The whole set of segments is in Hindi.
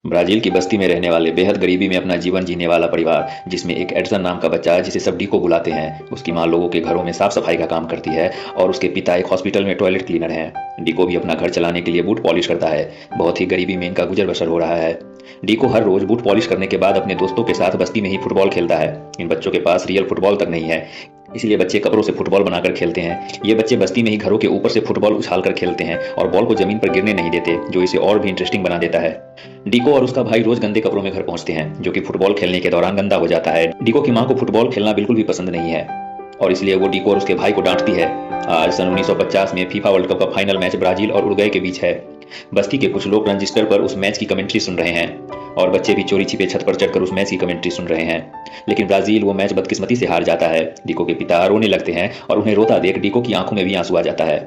ब्राजील की बस्ती में रहने वाले बेहद गरीबी में अपना जीवन जीने वाला परिवार, जिसमें एक एडसन नाम का बच्चा है जिसे सब डीको बुलाते हैं। उसकी माँ लोगों के घरों में साफ सफाई का काम करती है और उसके पिता एक हॉस्पिटल में टॉयलेट क्लीनर हैं। डीको भी अपना घर चलाने के लिए बूट पॉलिश करता है। बहुत ही गरीबी में इनका गुजर बसर हो रहा है। डीको हर रोज बूट पॉलिश करने के बाद अपने दोस्तों के साथ बस्ती में ही फुटबॉल खेलता है। इन बच्चों के पास रियल फुटबॉल तक नहीं है, इसलिए बच्चे कपड़ों से फुटबॉल बनाकर खेलते हैं। ये बच्चे बस्ती में ही घरों के ऊपर से फुटबॉल उछालकर खेलते हैं और बॉल को जमीन पर गिरने नहीं देते, जो इसे और भी इंटरेस्टिंग बना देता है। डीको और उसका भाई रोज गंदे कपड़ों में घर पहुंचते हैं, जो कि फुटबॉल खेलने के दौरान गंदा हो जाता है। डीको की मां को फुटबॉल खेलना बिल्कुल भी पसंद नहीं है और इसलिए वो डीको और उसके भाई को डांटती है। आज सन 1950 में फीफा वर्ल्ड कप का फाइनल मैच ब्राजील और उरुग्वे के बीच है। बस्ती के कुछ लोग ट्रांजिस्टर पर उस मैच की कमेंट्री सुन रहे हैं और बच्चे भी चोरी छिपे छत पर चढ़कर उस मैच की कमेंट्री सुन रहे हैं। लेकिन ब्राजील वो मैच बदकिस्मती से हार जाता है। डीको के पिता रोने लगते हैं और उन्हें रोता देख डीको की आंखों में भी आंसू आ जाता है।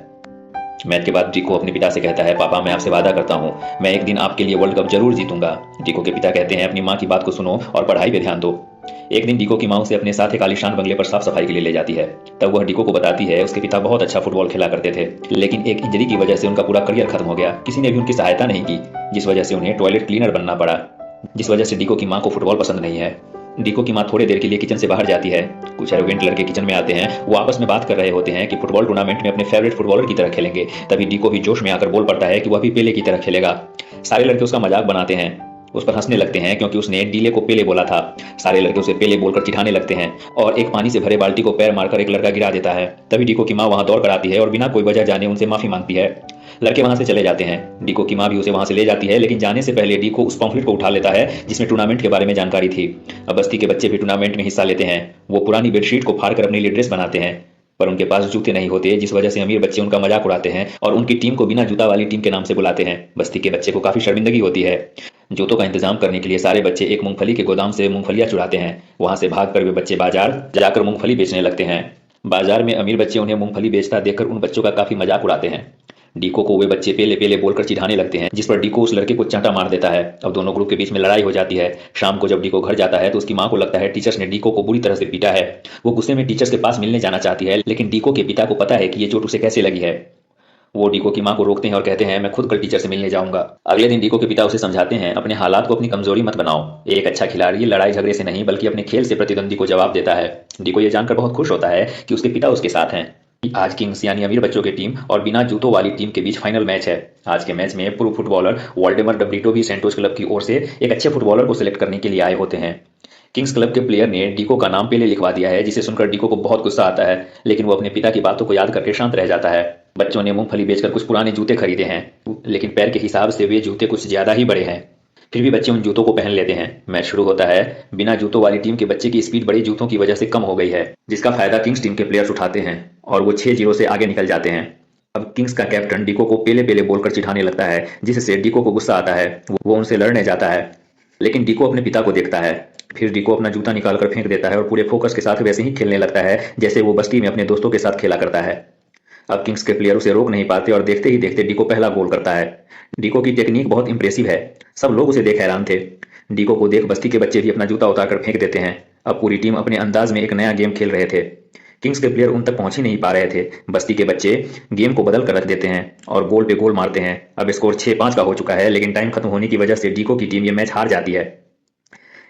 मैच के बाद डीको अपने पिता से कहता है, पापा मैं आपसे वादा करता हूँ, मैं एक दिन आपके लिए वर्ल्ड कप जरूर जीतूंगा। डीको के पिता कहते हैं, अपनी माँ की बात को सुनो और पढ़ाई पे ध्यान दो। एक दिन डीको की माँ उसे अपने साथ एक आलीशान बंगले पर साफ सफाई के लिए ले जाती है। तब वह डीको को बताती है उसके पिता बहुत अच्छा फुटबॉल खेला करते थे, लेकिन एक इंजरी की वजह से उनका पूरा करियर खत्म हो गया। किसी ने भी उनकी सहायता नहीं की, जिस वजह से उन्हें टॉयलेट क्लीनर बनना पड़ा। जिस वजह से डीको की माँ को फुटबॉल पसंद नहीं है। डीको की माँ थोड़ी देर के लिए किचन से बाहर जाती है। कुछ एरोगेंट लड़के किचन में आते हैं। वो आपस में बात कर रहे होते हैं कि फुटबॉल टूर्नामेंट में अपने फेवरेट फुटबॉलर की तरह खेलेंगे। तभी डीको भी जोश में आकर बोल पड़ता है कि वह भी पेले की तरह खेलेगा। सारे लड़के उसका मजाक बनाते हैं, उस पर हंसने लगते हैं क्योंकि उसने डीले को पेले बोला था। सारे लड़के उसे पेले बोलकर चिढ़ाने लगते हैं और एक पानी से भरे बाल्टी को पैर मारकर एक लड़का गिरा देता है। तभी डीको की माँ वहां दौड़ कर आती है और बिना कोई वजह जाने उनसे माफी मांगती है। लड़के वहां से चले जाते हैं। डीको की माँ भी उसे वहां से ले जाती है, लेकिन जाने से पहले डीको उस पॉम्फलेट को उठा लेता है जिसमें टूर्नामेंट के बारे में जानकारी थी। अब बस्ती के बच्चे भी टूर्नामेंट में हिस्सा लेते हैं। वो पुरानी बेडशीट को फाड़कर अपने लिए ड्रेस बनाते हैं, पर उनके पास जूते नहीं होते, जिस वजह से अमीर बच्चे उनका मजाक उड़ाते हैं और उनकी टीम को बिना जूता वाली टीम के नाम से बुलाते हैं। बस्ती के बच्चे को काफी शर्मिंदगी होती है। जूतों का इंतजाम करने के लिए सारे बच्चे एक मूंगफली के गोदाम से मूंगफलियां चुराते हैं। वहां से भागकर वे बच्चे बाजार जाकर मूंगफली बेचने लगते हैं। बाजार में अमीर बच्चे उन्हें मूंगफली बेचता देखकर उन बच्चों का काफी मजाक उड़ाते हैं। डीको को वे बच्चे पेले पेले बोलकर चिढ़ाने लगते हैं, जिस पर डीको उस लड़के को चांटा मार देता है। अब दोनों ग्रुप के बीच में लड़ाई हो जाती है। शाम को जब डीको घर जाता है तो उसकी माँ को लगता है टीचर्स ने डीको को बुरी तरह से पीटा है। वो गुस्से में टीचर्स के पास मिलने जाना चाहती है, लेकिन डीको के पिता को पता है कि ये चोट उसे कैसे लगी है। वो डीको की माँ को रोकते हैं और कहते हैं, मैं खुद कल टीचर से मिलने जाऊंगा। अगले दिन डीको के पिता उसे समझाते हैं, अपने हालात को अपनी कमजोरी मत बनाओ। एक अच्छा खिलाड़ी लड़ाई झगड़े से नहीं बल्कि अपने खेल से प्रतिद्वंदी को जवाब देता है। डीको ये जानकर बहुत खुश होता है कि उसके पिता उसके साथ हैं। आज किंग्स यानी अमीर बच्चों की टीम और बिना जूतों वाली टीम के बीच फाइनल मैच है। आज के मैच में प्रो फुटबॉलर वाल्डेमर डब्रिटो भी सेंटोस क्लब की ओर से एक अच्छे फुटबॉलर को सिलेक्ट करने के लिए आए होते हैं। किंग्स क्लब के प्लेयर ने डीको का नाम पेले लिखवा दिया है, जिसे सुनकर डीको को बहुत गुस्सा आता है, लेकिन वो अपने पिता की बातों को याद करके शांत रह जाता है। बच्चों ने मूंगफली बेचकर कुछ पुराने जूते खरीदे हैं, लेकिन पैर के हिसाब से वे जूते कुछ ज्यादा ही बड़े हैं। फिर भी बच्चे उन जूतों को पहन लेते हैं। मैच शुरू होता है। बिना जूतों वाली टीम के बच्चे की स्पीड बड़े जूतों की वजह से कम हो गई है, जिसका फायदा किंग्स टीम के प्लेयर्स उठाते हैं और वो 6-0 से आगे निकल जाते हैं। अब किंग्स का कैप्टन डीको को पेले पेले बोलकर चिढ़ाने लगता है, जिससे डीको को गुस्सा आता है। वो उनसे लड़ने जाता है, लेकिन डीको अपने पिता को देखता है। फिर डीको अपना जूता निकालकर फेंक देता है और पूरे फोकस के साथ वैसे ही खेलने लगता है जैसे वो बस्ती में अपने दोस्तों के साथ खेला करता है। अब किंग्स के प्लेयर उसे रोक नहीं पाते और देखते ही देखते डीको पहला गोल करता है। डीको की टेक्निक बहुत इंप्रेसिव है। सब लोग उसे देख हैरान थे। डीको को देख बस्ती के बच्चे भी अपना जूता उतारकर फेंक देते हैं। अब पूरी टीम अपने अंदाज में एक नया गेम खेल रहे थे। किंग्स के प्लेयर उन तक पहुंच ही नहीं पा रहे थे। बस्ती के बच्चे गेम को बदल कर रख देते हैं और गोल पे गोल मारते हैं। अब स्कोर 6-5 का हो चुका है, लेकिन टाइम खत्म होने की वजह से डीको की टीम ये मैच हार जाती है।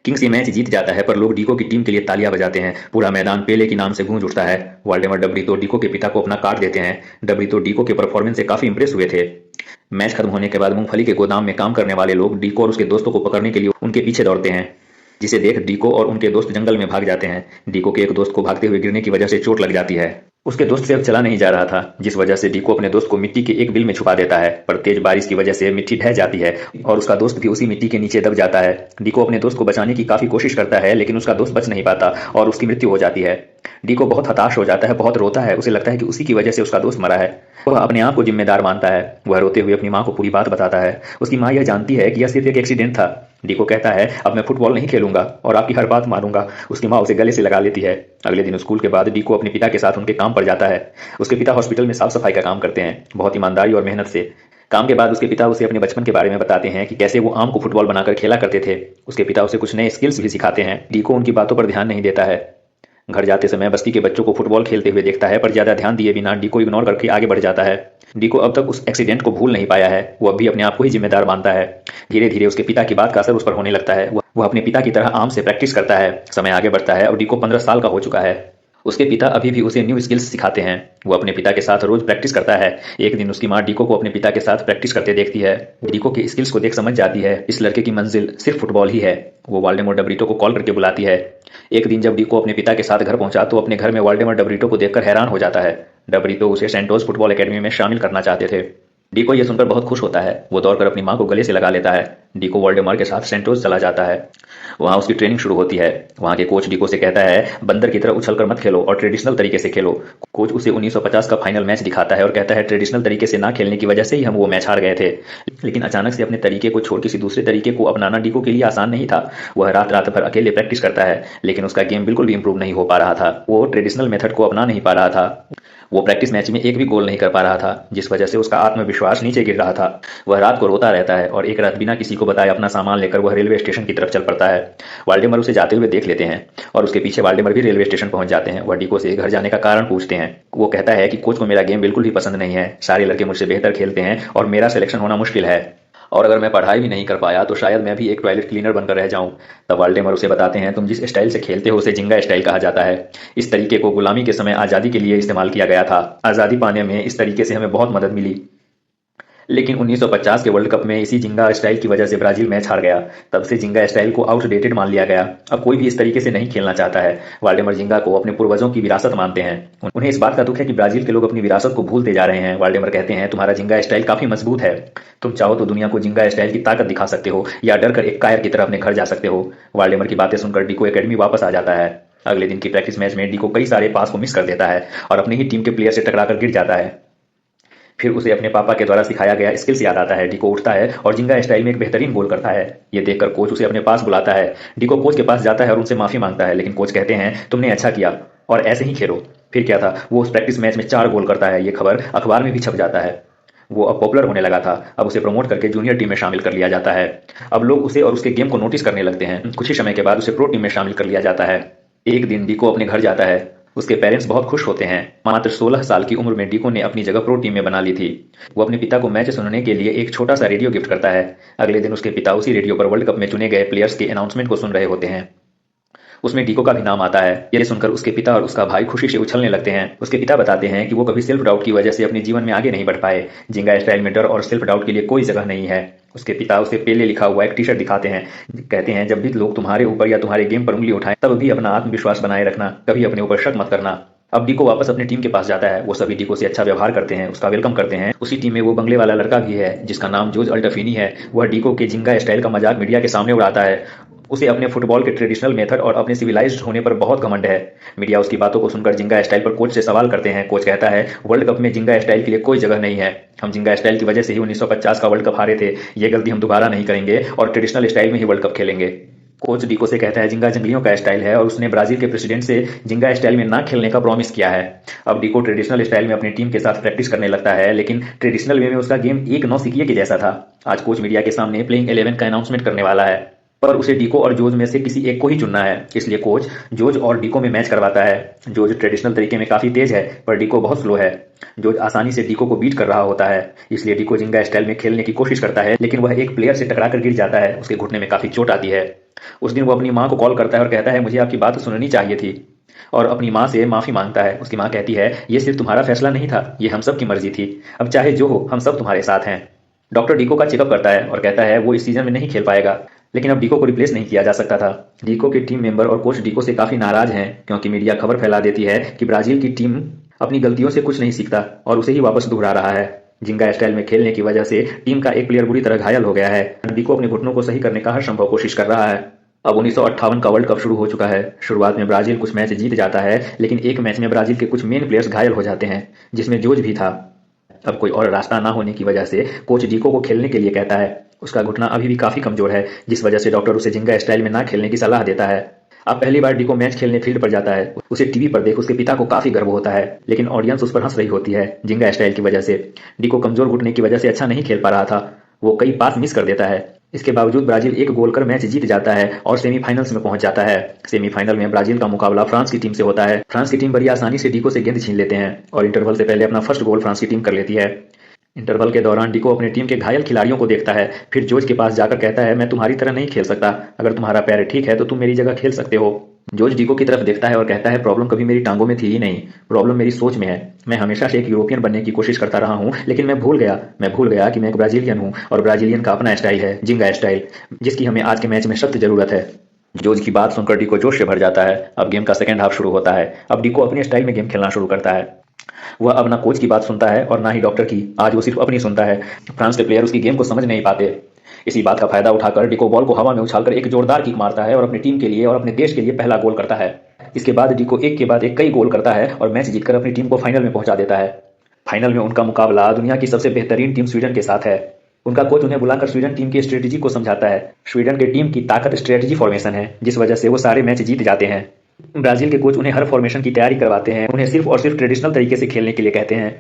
किंग्स ये मैच जीत जाता है, पर लोग डीको की टीम के लिए तालियां बजाते हैं। पूरा मैदान पेले के नाम से गूंज उठता है। वाल्डेमर डब्रिटो डीको के पिता को अपना कार्ड देते हैं। डब्रिटो डीको के परफॉर्मेंस से काफी इंप्रेस हुए थे। मैच खत्म होने के बाद मूंगफली के गोदाम में काम करने वाले लोग डीको और उसके दोस्तों को पकड़ने के लिए उनके पीछे दौड़ते हैं, जिसे देख डीको और उनके दोस्त जंगल में भाग जाते हैं। डीको के एक दोस्त को भागते हुए गिरने की वजह से चोट लग जाती है। उसके दोस्त से अब चला नहीं जा रहा था, जिस वजह से डीको अपने दोस्त को मिट्टी के एक बिल में छुपा देता है, पर तेज बारिश की वजह से मिट्टी ढह जाती है और उसका दोस्त भी उसी मिट्टी के नीचे दब जाता है। डीको अपने दोस्त को बचाने की काफी कोशिश करता है, लेकिन उसका दोस्त बच नहीं पाता और उसकी मृत्यु हो जाती है। डीको बहुत हताश हो जाता है, बहुत रोता है। उसे लगता है कि उसी की वजह से उसका दोस्त मरा है। वह अपने आप को जिम्मेदार मानता है। वह रोते हुए अपनी माँ को पूरी बात बताता है। उसकी माँ यह जानती है कि यह सिर्फ एक एक्सीडेंट था। डीको कहता है, अब मैं फुटबॉल नहीं खेलूंगा और आपकी हर बात मानूंगा। उसकी माँ उसे गले से लगा लेती है। अगले दिन स्कूल के बाद डीको अपने पिता के साथ उनके काम पर जाता है। उसके पिता हॉस्पिटल में साफ सफाई का काम करते हैं, बहुत ईमानदारी और मेहनत से। काम के बाद उसके पिता उसे अपने बचपन के बारे में बताते हैं कि कैसे वो आम को फुटबॉल बनाकर खेला करते थे। उसके पिता उसे कुछ नए स्किल्स भी सिखाते हैं। डीको उनकी बातों पर ध्यान नहीं देता है। घर जाते समय बस्ती के बच्चों को फुटबॉल खेलते हुए देखता है, पर ज्यादा ध्यान दिए बिना डी को इग्नोर करके आगे बढ़ जाता है। डी को अब तक उस एक्सीडेंट को भूल नहीं पाया है। वो अब भी अपने आप को ही जिम्मेदार मानता है। धीरे धीरे उसके पिता की बात का असर उस पर होने लगता है। वह अपने पिता की तरह आर्म से प्रैक्टिस करता है। समय आगे बढ़ता है और डी को 15 साल का हो चुका है। उसके पिता अभी भी उसे न्यू स्किल्स सिखाते हैं। वो अपने पिता के साथ रोज प्रैक्टिस करता है। एक दिन उसकी माँ डीको को अपने पिता के साथ प्रैक्टिस करते देखती है। डीको के स्किल्स को देख समझ जाती है इस लड़के की मंजिल सिर्फ फुटबॉल ही है। वो वाल्डेमॉर डब्रिटो को कॉल करके बुलाती है। एक दिन जब डीको अपने पिता के साथ घर पहुंचा तो अपने घर में वाल्डेमॉर डब्रिटो को देखकर हैरान हो जाता है। डब्रिटो उसे सेंटोस फुटबॉल एकेडमी में शामिल करना चाहते थे। डीको ये सुनकर बहुत खुश होता है। वो दौड़कर अपनी माँ को गले से लगा लेता है। डीको वाल्डेमॉर के साथ सेंटोस चला जाता है। वहाँ उसकी ट्रेनिंग शुरू होती है। वहाँ के कोच डीको से कहता है, बंदर की तरह उछलकर मत खेलो और ट्रेडिशनल तरीके से खेलो। कोच उसे 1950 का फाइनल मैच दिखाता है और कहता है, ट्रेडिशनल तरीके से ना खेलने की वजह से ही हम वो मैच हार गए थे। लेकिन अचानक से अपने तरीके को छोड़ किसी दूसरे तरीके को अपनाना डीको के लिए आसान नहीं था। वह रात रात भर अकेले प्रैक्टिस करता है, लेकिन उसका गेम बिल्कुल भी इंप्रूव नहीं हो पा रहा था। वो ट्रेडिशनल मेथड को अपना नहीं पा रहा था। वो प्रैक्टिस मैच में एक भी गोल नहीं कर पा रहा था, जिस वजह से उसका आत्मविश्वास नीचे गिर रहा था। वह रात को रोता रहता है और एक रात बिना किसी को बताए अपना सामान लेकर वह रेलवे स्टेशन की तरफ चल पड़ता है। वाल्डेमर उसे जाते हुए देख लेते हैं और उसके पीछे वाल्डेमर भी रेलवे स्टेशन पहुंच जाते हैं। वह डीको से घर जाने का कारण पूछते हैं। वो कहता है कि कोच को मेरा गेम बिल्कुल भी पसंद नहीं है। सारे लड़के मुझसे बेहतर खेलते हैं और मेरा सिलेक्शन होना मुश्किल है, और अगर मैं पढ़ाई भी नहीं कर पाया तो शायद मैं भी एक टॉयलेट क्लीनर बनकर रह जाऊं। तब वाल्डेमर उसे बताते हैं, तुम जिस स्टाइल से खेलते हो उसे जिंगा स्टाइल कहा जाता है। इस तरीके को गुलामी के समय आज़ादी के लिए इस्तेमाल किया गया था। आज़ादी पाने में इस तरीके से हमें बहुत मदद मिली। लेकिन 1950 के वर्ल्ड कप में इसी जिंगा स्टाइल की वजह से ब्राजील मैच हार गया। तब से जिंगा स्टाइल को आउटडेटेड मान लिया गया। अब कोई भी इस तरीके से नहीं खेलना चाहता है। वाल्डेमर जिंगा को अपने पूर्वजों की विरासत मानते हैं। उन्हें इस बात का दुख है कि ब्राजील के लोग अपनी विरासत को भूलते जा रहे हैं। वाल्डेमर कहते हैं, तुम्हारा जिंगा स्टाइल काफी मजबूत है। तुम चाहो तो दुनिया को जिंगा स्टाइल की ताकत दिखा सकते हो या डर कर एक कायर की तरह अपने घर जा सकते हो। वाल्डेमर की बातें सुनकर डीको एकेडमी वापस आ जाता है। अगले दिन की प्रैक्टिस मैच में डीको कई सारे पास को मिस कर देता है और अपनी ही टीम के प्लेयर से टकराकर गिर जाता है। फिर उसे अपने पापा के द्वारा सिखाया गया स्किल्स याद आता है। डीको उठता है और जिंगा स्टाइल में एक बेहतरीन गोल करता है। ये देखकर कोच उसे अपने पास बुलाता है। डीको कोच के पास जाता है और उनसे माफी मांगता है, लेकिन कोच कहते हैं, तुमने अच्छा किया और ऐसे ही खेलो। फिर क्या था, वो उस प्रैक्टिस मैच में 4 गोल करता है। ये खबर अखबार में भी छप जाता है। वो अब पॉपुलर होने लगा था। अब उसे प्रमोट करके जूनियर टीम में शामिल कर लिया जाता है। अब लोग उसे और उसके गेम को नोटिस करने लगते हैं। कुछ ही समय के बाद उसे प्रो टीम में शामिल कर लिया जाता है। एक दिन डीको अपने घर जाता है। उसके पेरेंट्स बहुत खुश होते हैं। मात्र 16 साल की उम्र में डीको ने अपनी जगह प्रो टीम में बना ली थी। वो अपने पिता को मैच सुनने के लिए एक छोटा सा रेडियो गिफ्ट करता है। अगले दिन उसके पिता उसी रेडियो पर वर्ल्ड कप में चुने गए प्लेयर्स के अनाउंसमेंट को सुन रहे होते हैं। उसमें डीको का भी नाम आता है। ये सुनकर उसके पिता और उसका भाई खुशी से उछलने लगते हैं। उसके पिता बताते हैं कि वो कभी सेल्फ डाउट की वजह से अपने जीवन में आगे नहीं बढ़ पाए। जिंगा स्टाइल में डर और सेल्फ डाउट के लिए कोई जगह नहीं है। उसके पिता उसे पेले लिखा हुआ एक टी शर्ट दिखाते हैं। कहते हैं, जब भी लोग तुम्हारे ऊपर या तुम्हारे गेम पर उंगली उठाएं तब भी अपना आत्मविश्वास बनाए रखना, कभी अपने ऊपर शक मत करना। अब डीको वापस अपनी टीम के पास जाता है। वो सभी डीको से अच्छा व्यवहार करते हैं, उसका वेलकम करते हैं। उसी टीम में वो बंगले वाला लड़का भी है जिसका नाम जोज अल्टफिनी है। वह डीको के जिंगा स्टाइल का मजाक मीडिया के सामने उड़ाता है। उसे अपने फुटबॉल के ट्रेडिशनल मेथड और अपने सिविलाइज्ड होने पर बहुत घमंड है। मीडिया उसकी बातों को सुनकर जिंगा स्टाइल पर कोच से सवाल करते हैं। कोच कहता है, वर्ल्ड कप में जिंगा स्टाइल के लिए कोई जगह नहीं है। हम जिंगा स्टाइल की वजह से ही 1950 का वर्ल्ड कप हारे थे। ये गलती हम दोबारा नहीं करेंगे और ट्रेडिशनल स्टाइल में ही वर्ल्ड कप खेलेंगे। कोच डीको से कहता है, जिंगा जंगलियों का स्टाइल है और उसने ब्राजील के प्रेसिडेंट से जिंगा स्टाइल में ना खेलने का प्रॉमिस किया है। अब डीको ट्रेडिशनल स्टाइल में अपनी टीम के साथ प्रैक्टिस करने लगता है, लेकिन ट्रेडिशनल वे में उसका गेम एक नौसिखिए के जैसा था। आज कोच मीडिया के सामने प्लेइंग 11 का अनाउंसमेंट करने वाला है, पर उसे डीको और जोज में से किसी एक को ही चुनना है। इसलिए कोच जोज और डीको में मैच करवाता है। जोज ट्रेडिशनल तरीके में काफी तेज है, पर डीको बहुत स्लो है। जोज आसानी से डीको को बीट कर रहा होता है, इसलिए डीको जिंगा स्टाइल में खेलने की कोशिश करता है, लेकिन वह एक प्लेयर से टकराकर गिर जाता है। उसके घुटने में काफी चोट आती है। उस दिन वो अपनी माँ को कॉल करता है और कहता है, मुझे आपकी बात सुननी चाहिए थी, और अपनी माँ से माफी मांगता है। उसकी माँ कहती है, ये सिर्फ तुम्हारा फैसला नहीं था, ये हम सब की मर्जी थी। अब चाहे जो हो, हम सब तुम्हारे साथ हैं। डॉक्टर डीको का चेकअप करता है और कहता है वो इस सीजन में नहीं खेल पाएगा, लेकिन अब डीको को रिप्लेस नहीं किया जा सकता था। डीको के टीम मेंबर और कोच डीको से काफी नाराज हैं, क्योंकि मीडिया खबर फैला देती है कि ब्राजील की टीम अपनी गलतियों से कुछ नहीं सीखता और उसे ही वापस दोहरा रहा है। जिंगा स्टाइल में खेलने की वजह से टीम का एक प्लेयर बुरी तरह घायल हो गया है। डीको अपने घुटनों को सही करने का हर संभव कोशिश कर रहा है। अब 1958 का वर्ल्ड कप शुरू हो चुका है। शुरुआत में ब्राजील कुछ मैच जीत जाता है, लेकिन एक मैच में ब्राजील के कुछ मेन प्लेयर्स घायल हो जाते हैं, जिसमें जोज भी था। अब कोई और रास्ता ना होने की वजह से कोच डीको को खेलने के लिए कहता है। उसका घुटना अभी भी काफी कमजोर है, जिस वजह से डॉक्टर उसे जिंगा स्टाइल में ना खेलने की सलाह देता है। अब पहली बार डीको मैच खेलने फील्ड पर जाता है। उसे टीवी पर देख उसके पिता को काफी गर्व होता है, लेकिन ऑडियंस उस पर हंस रही होती है जिंगा स्टाइल की वजह से। डीको कमजोर घुटने की वजह से अच्छा नहीं खेल पा रहा था। वो कई पास मिस कर देता है। इसके बावजूद ब्राजील एक गोल कर मैच जीत जाता है और सेमीफाइनल्स में पहुंच जाता है। सेमीफाइनल में ब्राजील का मुकाबला फ्रांस की टीम से होता है। फ्रांस की टीम बड़ी आसानी से डीको से गेंद छीन लेते हैं और इंटरवल से पहले अपना फर्स्ट गोल फ्रांस की टीम कर लेती है। इंटरवल के दौरान डीको अपने टीम के घायल खिलाड़ियों को देखता है, फिर जोज के पास जाकर कहता है, मैं तुम्हारी तरह नहीं खेल सकता, अगर तुम्हारा पैर ठीक है तो तुम मेरी जगह खेल सकते हो। जोज डीको की तरफ देखता है और कहता है, प्रॉब्लम कभी मेरी टांगों में थी ही नहीं, प्रॉब्लम मेरी सोच में है। मैं हमेशा से एक यूरोपियन बनने की कोशिश करता रहा हूँ, लेकिन मैं भूल गया कि मैं एक ब्राजीलियन हूँ और ब्राजीलियन का अपना स्टाइल है, जिंगा स्टाइल, जिसकी हमें आज के मैच में सख्त जरूरत है। जोज की बात सुनकर डीको जोश से भर जाता है। अब गेम का सेकंड हाफ शुरू होता है। अब डीको अपने स्टाइल में गेम खेलना शुरू करता है। वह अब ना कोच की बात सुनता है और ना ही डॉक्टर की, आज वो सिर्फ अपनी सुनता है। फ्रांस के प्लेयर उसकी गेम को समझ नहीं पाते। इसी बात का फायदा उठाकर डीको बॉल को हवा में उछालकर एक जोरदार किक मारता है और अपनी टीम के लिए और अपने देश के लिए पहला गोल करता है। इसके बाद डीको एक के बाद एक कई गोल करता है और मैच जीतकर अपनी टीम को फाइनल में पहुंचा देता है। फाइनल में उनका मुकाबला दुनिया की सबसे बेहतरीन टीम स्वीडन के साथ है। उनका कोच उन्हें बुलाकर स्वीडन टीम की स्ट्रेटेजी को समझाता है। स्वीडन की टीम की ताकत स्ट्रेटेजी फॉर्मेशन है, जिस वजह से वो सारे मैच जीत जाते हैं। ब्राजील के कोच उन्हें हर फॉर्मेशन की तैयारी करवाते हैं, उन्हें सिर्फ और सिर्फ ट्रेडिशनल तरीके से खेलने के लिए कहते हैं।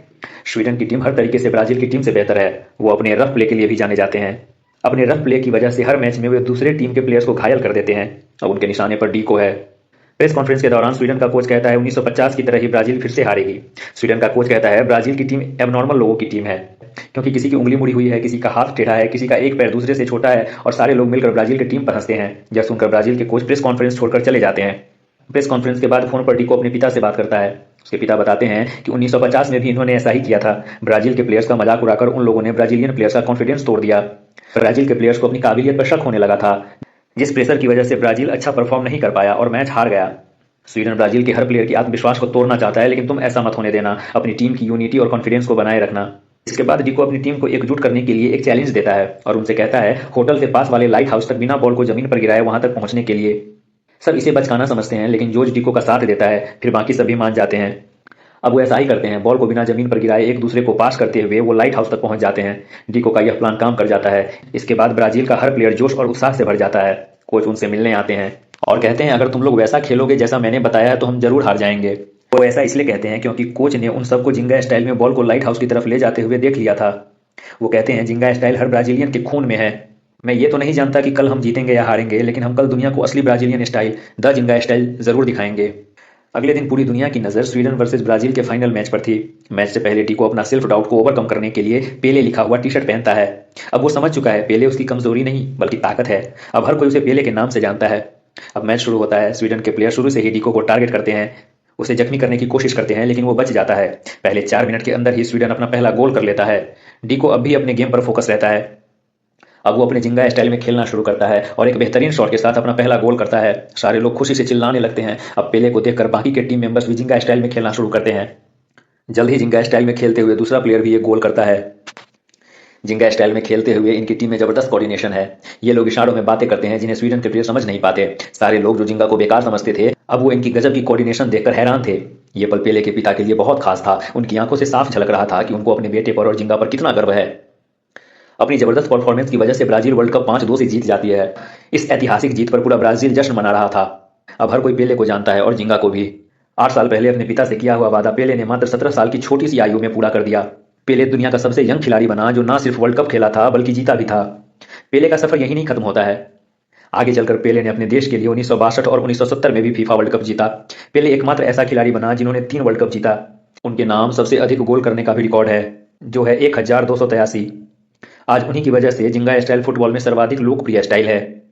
स्वीडन की टीम हर तरीके से ब्राजील की टीम से बेहतर है। वो अपने रफ प्ले के लिए भी जाने जाते हैं। अपने रफ प्ले की वजह से हर मैच में वे दूसरे टीम के प्लेयर्स को घायल कर देते हैं। अब उनके निशाने पर डीको है। प्रेस कॉन्फ्रेंस के दौरान स्वीडन का कोच कहता है, 1950 की तरह ही ब्राजील फिर से हारेगी। स्वीडन का कोच कहता है, ब्राजील की टीम एबनॉर्मल लोगों की टीम है, क्योंकि किसी की उंगली मुड़ी हुई है, किसी का हाथ टेढ़ा है, किसी का एक पैर दूसरे से छोटा है और सारे लोग मिलकर ब्राजील की टीम पर हंसते हैं। यह सुनकर ब्राजील के कोच प्रेस कॉन्फ्रेंस छोड़कर चले जाते हैं। प्रेस कॉन्फ्रेंस के बाद फोन पर डीको अपने पिता से बात करता है। उसके पिता बताते हैं कि 1950 में भी इन्होंने ऐसा ही किया था। ब्राजील के प्लेयर्स का मजाक उड़ाकर उन लोगों ने ब्राजीलियन प्लेयर्स का कॉन्फिडेंस तोड़ दिया। ब्राजील के प्लेयर्स को अपनी काबिलियत पर शक होने लगा था, जिस प्रेशर की वजह से ब्राजील अच्छा परफॉर्म नहीं कर पाया और मैच हार गया। स्वीडन ब्राजील के हर प्लेयर की आत्मविश्वास को तोड़ना चाहता है, लेकिन तुम ऐसा मत होने देना। अपनी टीम की यूनिटी और कॉन्फिडेंस को बनाए रखना। इसके बाद डीको अपनी टीम को एकजुट करने के लिए एक चैलेंज देता है और उनसे कहता है, होटल से पास वाले लाइट हाउस तक बिना बॉल को जमीन पर गिराए वहां तक पहुंचने के लिए। सब इसे बचकाना समझते हैं, लेकिन जोज डीको का साथ देता है। फिर बाकी सभी मान जाते हैं। अब वो ऐसा ही करते हैं। बॉल को बिना जमीन पर गिराए एक दूसरे को पास करते हुए वो लाइट हाउस तक पहुंच जाते हैं। डीको का यह प्लान काम कर जाता है। इसके बाद ब्राजील का हर प्लेयर जोश और उत्साह से भर जाता है। कोच उनसे मिलने आते हैं और कहते हैं, अगर तुम लोग वैसा खेलोगे जैसा मैंने बताया है तो हम जरूर हार जाएंगे। वो ऐसा इसलिए कहते हैं क्योंकि कोच ने उन सबको जिंगा स्टाइल में बॉल को लाइट हाउस की तरफ ले जाते हुए देख लिया था। वो कहते हैं, जिंगा स्टाइल हर ब्राजीलियन के खून में है। मैं ये तो नहीं जानता कि कल हम जीतेंगे या हारेंगे, लेकिन हम कल दुनिया को असली ब्राजीलियन स्टाइल, द जिंगा स्टाइल जरूर दिखाएंगे। अगले दिन पूरी दुनिया की नजर स्वीडन वर्सेस ब्राजील के फाइनल मैच पर थी। मैच से पहले डीको अपना सेल्फ डाउट को ओवरकम करने के लिए पेले लिखा हुआ टी शर्ट पहनता है। अब वो समझ चुका है, पेले उसकी कमजोरी नहीं बल्कि ताकत है। अब हर कोई उसे पेले के नाम से जानता है। अब मैच शुरू होता है। स्वीडन के प्लेयर शुरू से ही डीको को टारगेट करते हैं, उसे जख्मी करने की कोशिश करते हैं, लेकिन वो बच जाता है। पहले 4 मिनट के अंदर ही स्वीडन अपना पहला गोल कर लेता है। डीको अब भी अपने गेम पर फोकस रहता है। अब वो अपने जिंगा स्टाइल में खेलना शुरू करता है और एक बेहतरीन शॉट के साथ अपना पहला गोल करता है। सारे लोग खुशी से चिल्लाने लगते हैं। अब पेले को देखकर बाकी के टीम मेंबर्स भी जिंगा स्टाइल में खेलना शुरू करते हैं। जल्द ही जिंगा स्टाइल में खेलते हुए दूसरा प्लेयर भी एक गोल करता है। जिंगा स्टाइल में खेलते हुए इनकी टीम में जबरदस्त कोऑर्डिनेशन है। ये लोग इशारों में बातें करते हैं जिन्हें स्वीडन के प्लेयर समझ नहीं पाते। सारे लोग जो जिंगा को बेकार समझते थे, अब वो इनकी गजब की कोऑर्डिनेशन देखकर हैरान थे। ये पल पेले के पिता के लिए बहुत खास था। उनकी आंखों से साफ झलक रहा था कि उनको अपने बेटे पर और जिंगा पर कितना गर्व है। अपनी जबरदस्त परफॉर्मेंस की वजह से ब्राजील वर्ल्ड कप 5-2 से जीत जाती है। इस ऐतिहासिक जीत पर पूरा ब्राजील जश्न मना रहा था। अब हर कोई पेले को जानता है और जिंगा को भी। 8 साल पहले अपने पिता से किया हुआ वादा पेले ने मात्र 17 साल की छोटी सी आयु में पूरा कर दिया। पेले दुनिया का सबसे यंग खिलाड़ी बना जो ना सिर्फ वर्ल्ड कप खेला था बल्कि जीता भी था। पेले का सफर यही नहीं खत्म होता है। आगे चलकर पेले ने अपने देश के लिए 1962 और 1970 में भी फीफा वर्ल्ड कप जीता। पेले एकमात्र ऐसा खिलाड़ी बना जिन्होंने 3 वर्ल्ड कप जीता। उनके नाम सबसे अधिक गोल करने का भी रिकॉर्ड है, जो है 1283। आज उन्हीं की वजह से जिंगा स्टाइल फुटबॉल में सर्वाधिक लोकप्रिय स्टाइल है।